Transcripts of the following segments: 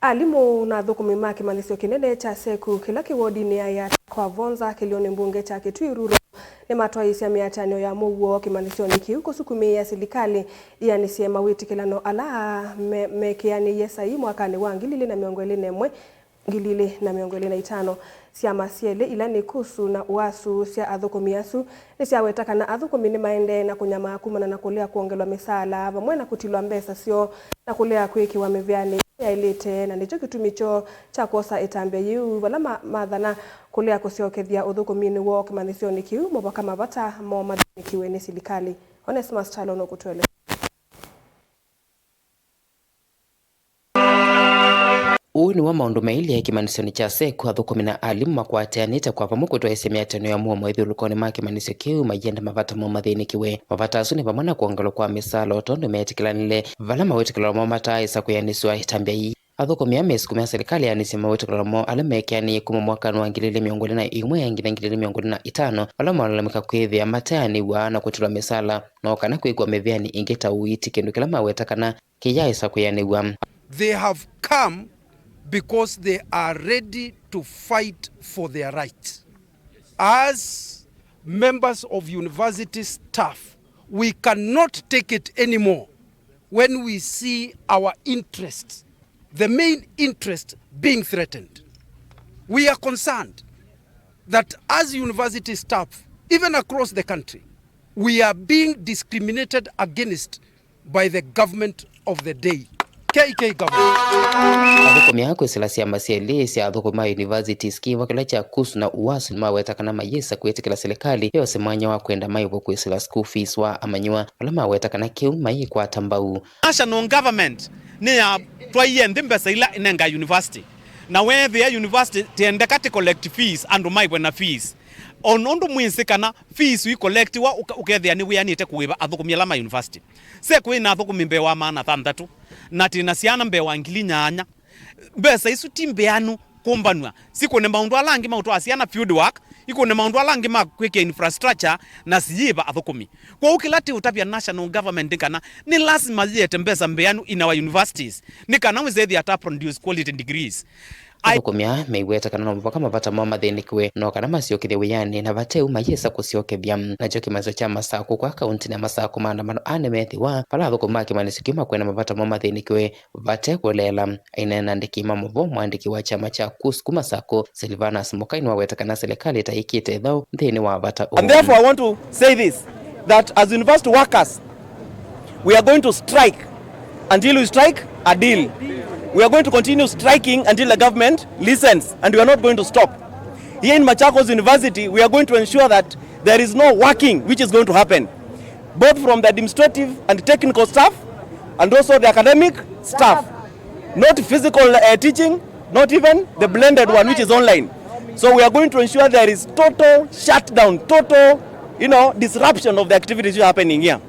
Alimu na thukumi ma kimanisio kinene cha seku kila kiwodini ya kwa vonza kilioni mbunge cha Kitui Ruro ni matwaisia miatanio ya muwo kimanisio ni kiu kusukumi ya serikali yani siema witi kilano ala mekiani yesai mwakani wa ngilili na miongweli nemwe ngilili na miongweli na itano siama siele ilani kusu na uasu sia athukumiasu ni siawetaka na athukumi ni maende na kunyama kumana na kulea kuongelwa misala vamwe na kutilwa mbesa sio na kulea kuikiwa mevyani ya ilite na nicho kitumicho cha kosa itambe yu wala madhana kulea kusiokethia uthukumini wo kimanisio ni kiu mboka mabata mo madhani kiwe ni serikali. Onesmus Chalo no kutuele. Uyu ni wa maundu maili ya kimanisio cha seku athukumi na alimu makwateanite kwa pamwe kutwaisia miatanio ya muo mwithulukoni ma kimanisio kiu mayenda mavata mo mathinikiwe mavata asu ni pamwe na kuongelwa kwa misalo tondu metikilanile vala mawitikilwa mo mataisa kuyaniswa itambia ii athukumi amesikumia serikali yanisia mawitikilwa mo ala mekiani kuma mwakani wa ngilili miongoni na imwe ya ngilili miongoni na itano wala malalamika kwithia mateaniwa na kutilwa misala no kana kwigwa mevyani ingita uiti kindu kila mawetakana kiyaisa kuyaniwa. They have come because they are ready to fight for their rights. As members of university staff, we cannot take it anymore when we see our interests, the main interest, being threatened. We are concerned that as university staff, even across the country, we are being discriminated against by the government of the day. KK government. Athukumi yako silasia masielesi athukuma university skiwa kila cha kusu na uwasu ni mawetakana mayesa kuyetikila serikali yose mwanya wa kwenda maivo kuisila school fees wa amanyua wala mawetakana kiu mayi kwa tambau. National government ni ya twaiyende mbesa ila inenga university na wewe ya university tiende kati collect fees andu maivo na fees onundu mwinsikana fees we collectiwa ukethia ni wianite kuiba athukumi la ma university se kwina athukumi mbe wa maana thanthatu na tina siana mbe wa ngili nyanya mbesa isu timbeanu kumbanwa siko ne maundu alangi mauto asiana field work iko ne maundu alangi makweke infrastructure na siyiba athukumi kwa ukilati utapia national government kana ni lazima yete mbesa mbeanu in our universities ni kana wizethi ata produce quality degrees. Athukumia meiweta kana mpaka mavata mo mathinikiwe no kana maciokithia wiyani na vateu mayesa kuciokethia nacho kimanzo cha Masako kwa kaunti na Masako maandamano ane methiwa pala athukuma kimanisio kiuma kwena mavata mo mathinikiwe vate kulela ainena ndiki mamovo mwandiki wa chama cha KUSU Masako Silvanus Mukaini waweta kana serikali itaikite thau nthini wa vata. And therefore I want to say this, that as university workers we are going to strike until we strike a deal. We are going to continue striking until the government listens, and we are not going to stop. Here in Machakos University, we are going to ensure that there is no working which is going to happen, both from the administrative and technical staff, and also the academic staff. Not physical teaching, not even the blended one which is online. So we are going to ensure there is total shutdown, total, disruption of the activities which are happening here.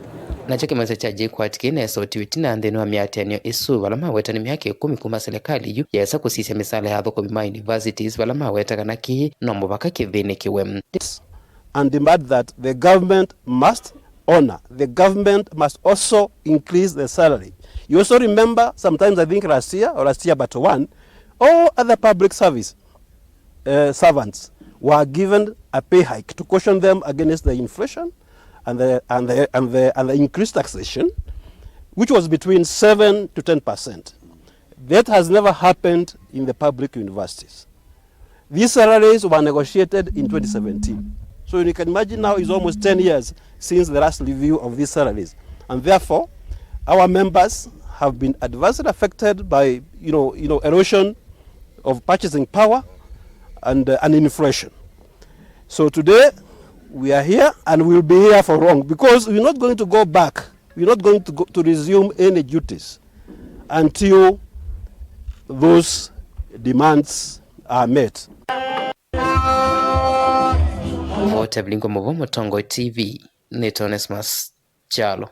Nacho kimanzo cha JKUAT kine sauti witina nthini wa miatanio isu wala maweta ni miaka 10 kuma serikali yu yesa kusisia misala ya athukumi ma universities wala maweta kana ki no mubaka kithinikiwe. And demand that the government must honor. The government must also increase the salary. You also remember sometimes I think last year but one, all other public service servants were given a pay hike to caution them against the inflation and the increased taxation, which was between 7 to 10%. That has never happened in the public universities. These salaries were negotiated in 2017. So you can imagine now it's almost 10 years since the last review of these salaries. And therefore, our members have been adversely affected by erosion of purchasing power and inflation. So today, we are here and we'll be here for long because we're not going to go back. We're not going to resume any duties until those demands are met. Vote Blingo Movo Motongo TV, Onesmus Chalo.